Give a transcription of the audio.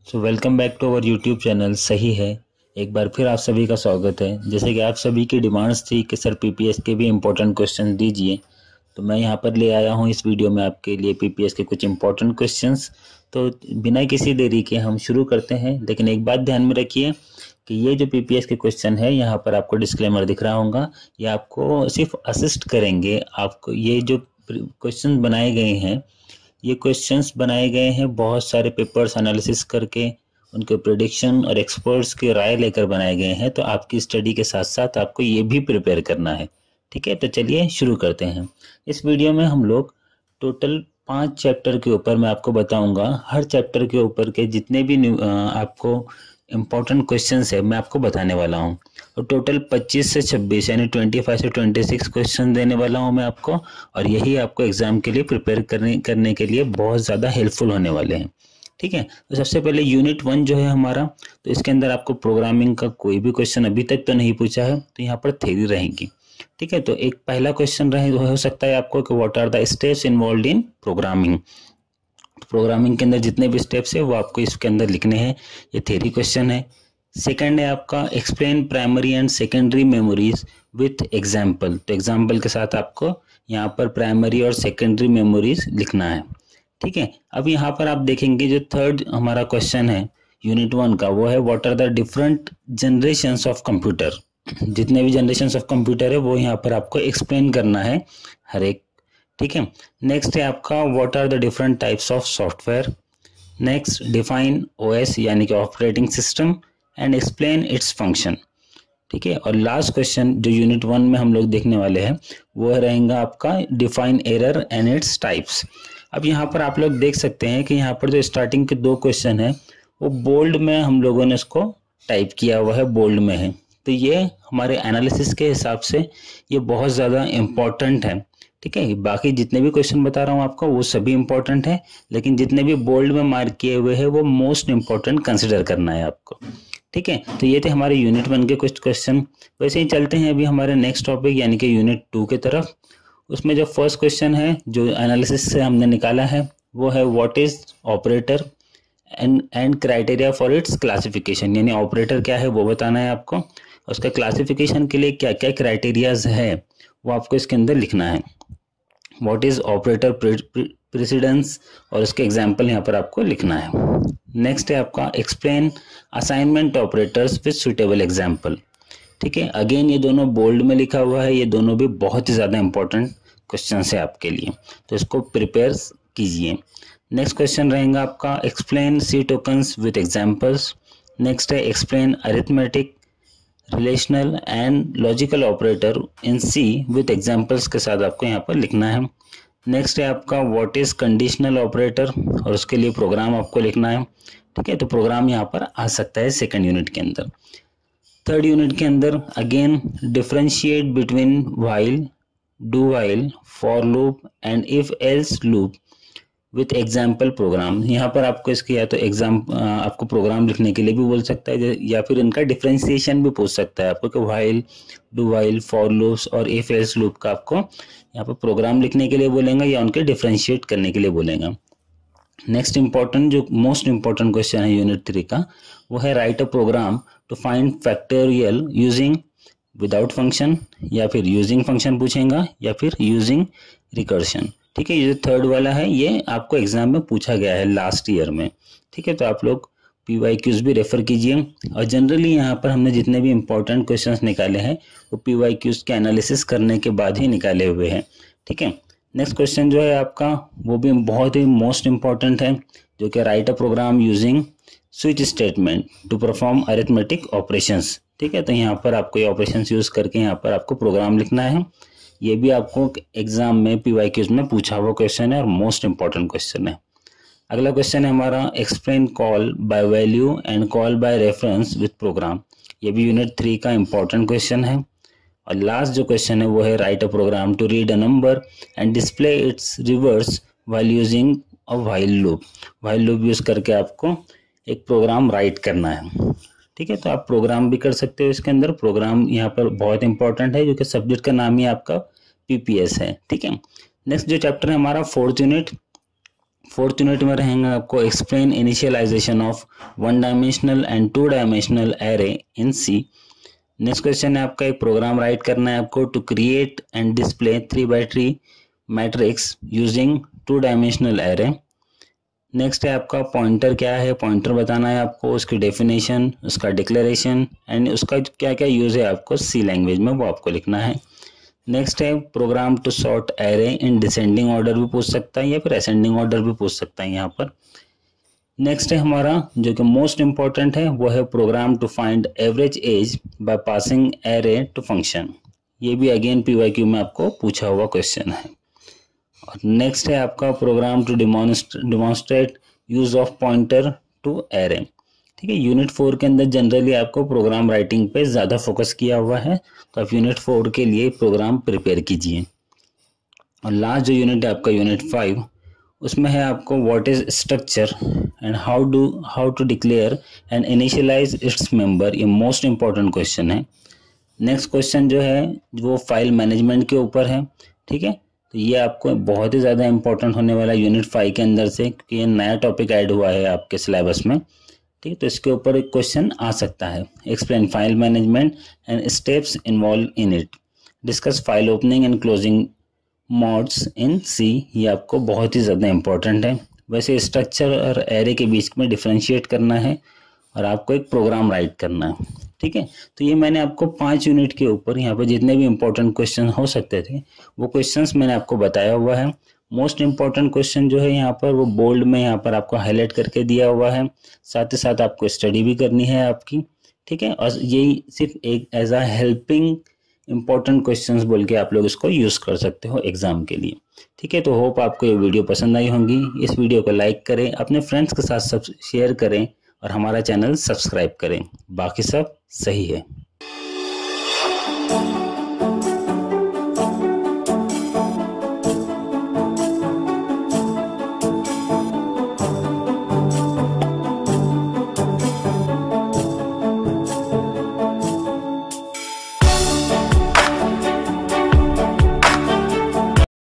So welcome back to our YouTube channel सही है। एक बार फिर आप सभी का स्वागत है। जैसे कि आप सभी की डिमांड्स थी कि सर पीपीएस के भी इम्पोर्टेंट क्वेश्चन दीजिए, तो मैं यहाँ पर ले आया हूँ इस वीडियो में आपके लिए पीपीएस के कुछ इम्पोर्टेंट क्वेश्चंस। तो बिना किसी देरी के हम शुरू करते हैं। लेकिन एक बात ध्यान में रखिए कि ये जो पीपीएस के क्वेश्चन है, यहाँ पर आपको डिस्क्लेमर दिख रहा होगा, ये आपको सिर्फ असिस्ट करेंगे। आपको ये जो क्वेश्चन बनाए गए हैं, ये क्वेश्चंस बनाए गए हैं बहुत सारे पेपर्स एनालिसिस करके, उनके प्रेडिक्शन और एक्सपर्ट्स की राय लेकर बनाए गए हैं। तो आपकी स्टडी के साथ साथ आपको ये भी प्रिपेयर करना है। ठीक है, तो चलिए शुरू करते हैं। इस वीडियो में हम लोग टोटल 5 चैप्टर के ऊपर मैं आपको बताऊंगा। हर चैप्टर के ऊपर के जितने भी आपको इम्पोर्टेंट क्वेश्चंस है मैं आपको बताने वाला हूं। और टोटल 25 से 26 यानी 25 से 26 क्वेश्चन देने वाला हूं मैं आपको। और यही आपको एग्जाम के लिए प्रिपेयर करने के लिए बहुत ज़्यादा हेल्पफुल होने वाले हैं। ठीक है, तो सबसे पहले यूनिट 1 जो है हमारा, तो इसके अंदर आपको प्रोग्रामिंग का कोई भी क्वेश्चन अभी तक तो नहीं पूछा है, तो यहाँ पर थ्योरी रहेगी। ठीक है, तो एक पहला क्वेश्चन हो सकता है आपको कि what are the steps involve in programming. Programming के अंदर जितने भी स्टेप्स है वो आपको इसके अंदर लिखने हैं। ये थ्योरी क्वेश्चन है। सेकंड है आपका explain primary and secondary memories with example. तो एग्जाम्पल के साथ आपको यहाँ पर प्राइमरी और सेकेंडरी मेमोरीज लिखना है। ठीक है, अब यहाँ पर आप देखेंगे जो थर्ड हमारा क्वेश्चन है यूनिट 1 का, वो है what are the different generations of computer. जितने भी जनरेशंस ऑफ कंप्यूटर है वो यहाँ पर आपको एक्सप्लेन करना है हर एक। ठीक है, नेक्स्ट है आपका what are the different types of software. Next define OS यानी कि operating system and explain its function. ठीक है, और लास्ट क्वेश्चन जो यूनिट 1 में हम लोग देखने वाले हैं वो रहेगा आपका define error and its types. अब यहाँ पर आप लोग देख सकते हैं कि यहाँ पर जो स्टार्टिंग के 2 क्वेश्चन है वो बोल्ड में हम लोगों ने इसको टाइप किया हुआ है, बोल्ड में है। तो ये हमारे एनालिसिस के हिसाब से ये बहुत ज़्यादा इम्पॉर्टेंट है। ठीक है, बाकी जितने भी क्वेश्चन बता रहा हूँ आपको वो सभी इंपॉर्टेंट है, लेकिन जितने भी बोल्ड में मार्क किए हुए हैं वो मोस्ट इंपॉर्टेंट कंसिडर करना है आपको। ठीक है, तो ये थे हमारे यूनिट 1 के कुछ क्वेश्चन। वैसे ही चलते हैं अभी हमारे नेक्स्ट टॉपिक यानी कि यूनिट 2 की तरफ। उसमें जो फर्स्ट क्वेश्चन है जो एनालिसिस से हमने निकाला है वो है what is operator and criteria for its classification. यानी ऑपरेटर क्या है वो बताना है आपको, उसका क्लासिफिकेशन के लिए क्या क्या क्राइटेरियाज है वो आपको इसके अंदर लिखना है। व्हाट इज ऑपरेटर प्रेसिडेंस और उसके एग्जाम्पल यहाँ पर आपको लिखना है। नेक्स्ट है आपका explain assignment operators with suitable example. ठीक है, अगेन ये दोनों बोल्ड में लिखा हुआ है, ये दोनों भी बहुत ही ज़्यादा इंपॉर्टेंट क्वेश्चन है आपके लिए, तो इसको प्रिपेयर कीजिए। नेक्स्ट क्वेश्चन रहेगा आपका explain C tokens with examples. Next है explain arithmetic relational and logical operator in C with examples के साथ आपको यहाँ पर लिखना है। नेक्स्ट है आपका व्हाट इज कंडीशनल ऑपरेटर और उसके लिए प्रोग्राम आपको लिखना है। ठीक है, तो प्रोग्राम यहाँ पर आ सकता है सेकंड यूनिट के अंदर। थर्ड यूनिट के अंदर again differentiate between while, do while, for loop and if else loop with example program. यहाँ पर आपको इसके या तो आपको प्रोग्राम लिखने के लिए भी बोल सकता है या फिर इनका डिफरेंशिएशन भी पूछ सकता है आपको कि while, do while, for loops और इफ एल्स लूप का आपको यहाँ पर प्रोग्राम लिखने के लिए बोलेंगे या उनके डिफरेंशिएट करने के लिए बोलेंगे। नेक्स्ट इंपॉर्टेंट जो मोस्ट इंपॉर्टेंट क्वेश्चन है यूनिट 3 का वो है write a program to find factorial using without function, या फिर यूजिंग फंक्शन पूछेगा या फिर यूजिंग रिकर्शन। ठीक है, ये जो थर्ड वाला है ये आपको एग्जाम में पूछा गया है लास्ट ईयर में। ठीक है, तो आप लोग PYQs भी रेफर कीजिए। और जनरली यहाँ पर हमने जितने भी इंपॉर्टेंट क्वेश्चंस निकाले हैं वो PYQs के एनालिसिस करने के बाद ही निकाले हुए हैं। ठीक है, नेक्स्ट क्वेश्चन जो है आपका वो भी बहुत ही मोस्ट इंपॉर्टेंट है, जो कि write a program using switch statement to perform arithmetic operations. ठीक है, तो यहाँ पर आपको ये ऑपरेशंस यूज करके यहाँ पर आपको प्रोग्राम लिखना है। ये भी आपको एग्जाम में PYQs में पूछा हुआ क्वेश्चन है और मोस्ट इंपॉर्टेंट क्वेश्चन है। अगला क्वेश्चन है हमारा explain call by value and call by reference with program. ये भी यूनिट 3 का इंपॉर्टेंट क्वेश्चन है। और लास्ट जो क्वेश्चन है वो है write a program to read a number and display its reverse while using a while loop. While loop use करके आपको एक प्रोग्राम राइट करना है। ठीक है, तो आप प्रोग्राम भी कर सकते हो इसके अंदर। प्रोग्राम यहाँ पर बहुत इंपॉर्टेंट है, जो कि सब्जेक्ट का नाम ही आपका PPS है। ठीक है, नेक्स्ट जो चैप्टर है हमारा फोर्थ यूनिट 4th यूनिट में रहेंगे आपको explain initialisation of 1 dimensional and 2 dimensional array in C. Next question है आपका एक प्रोग्राम राइट करना है आपको to create and display 3x3 matrix using 2 dimensional array. Next है आपका पॉइंटर क्या है, पॉइंटर बताना है आपको, उसकी डेफिनेशन, उसका डिक्लेरेशन एंड उसका क्या क्या यूज़ है आपको सी लैंग्वेज में वो आपको लिखना है। नेक्स्ट है program to sort array in descending order भी पूछ सकता है या फिर असेंडिंग ऑर्डर भी पूछ सकता है यहाँ पर। नेक्स्ट है हमारा जो कि मोस्ट इंपॉर्टेंट है वो है program to find average age by passing array to function. ये भी अगेन पीवाईक्यू में आपको पूछा हुआ क्वेश्चन है। और नेक्स्ट है आपका program to demonstrate use of pointer to array. ठीक है, यूनिट 4 के अंदर जनरली आपको प्रोग्राम राइटिंग पे ज़्यादा फोकस किया हुआ है, तो आप यूनिट 4 के लिए प्रोग्राम प्रिपेयर कीजिए। और लास्ट जो यूनिट है आपका यूनिट 5, उसमें है आपको what is structure and how to declare and initialise its member. ये मोस्ट इंपॉर्टेंट क्वेश्चन है। नेक्स्ट क्वेश्चन जो है वो फाइल मैनेजमेंट के ऊपर है। ठीक है, तो ये आपको बहुत ही ज़्यादा इंपॉर्टेंट होने वाला यूनिट 5 के अंदर से, क्योंकि ये नया टॉपिक ऐड हुआ है आपके सिलेबस में। ठीक है, तो इसके ऊपर एक क्वेश्चन आ सकता है। Explain file management and steps involve in it, discuss file opening and closing modes in C. ये आपको बहुत ही ज़्यादा इंपॉर्टेंट है। वैसे स्ट्रक्चर और एरे के बीच में डिफ्रेंशिएट करना है और आपको एक प्रोग्राम राइट करना है। ठीक है, तो ये मैंने आपको 5 यूनिट के ऊपर यहाँ पर जितने भी इंपॉर्टेंट क्वेश्चन हो सकते थे वो क्वेश्चंस मैंने आपको बताया हुआ है। मोस्ट इंपॉर्टेंट क्वेश्चन जो है यहाँ पर वो बोल्ड में यहाँ पर आपको हाईलाइट करके दिया हुआ है। साथ ही साथ आपको स्टडी भी करनी है आपकी। ठीक है, और यही सिर्फ एक as a helping important questions बोल के आप लोग इसको यूज़ कर सकते हो एग्जाम के लिए। ठीक है, तो होप आपको ये वीडियो पसंद आई होंगी। इस वीडियो को लाइक करें, अपने फ्रेंड्स के साथ सब शेयर करें और हमारा चैनल सब्सक्राइब करें। बाकी सब सही है।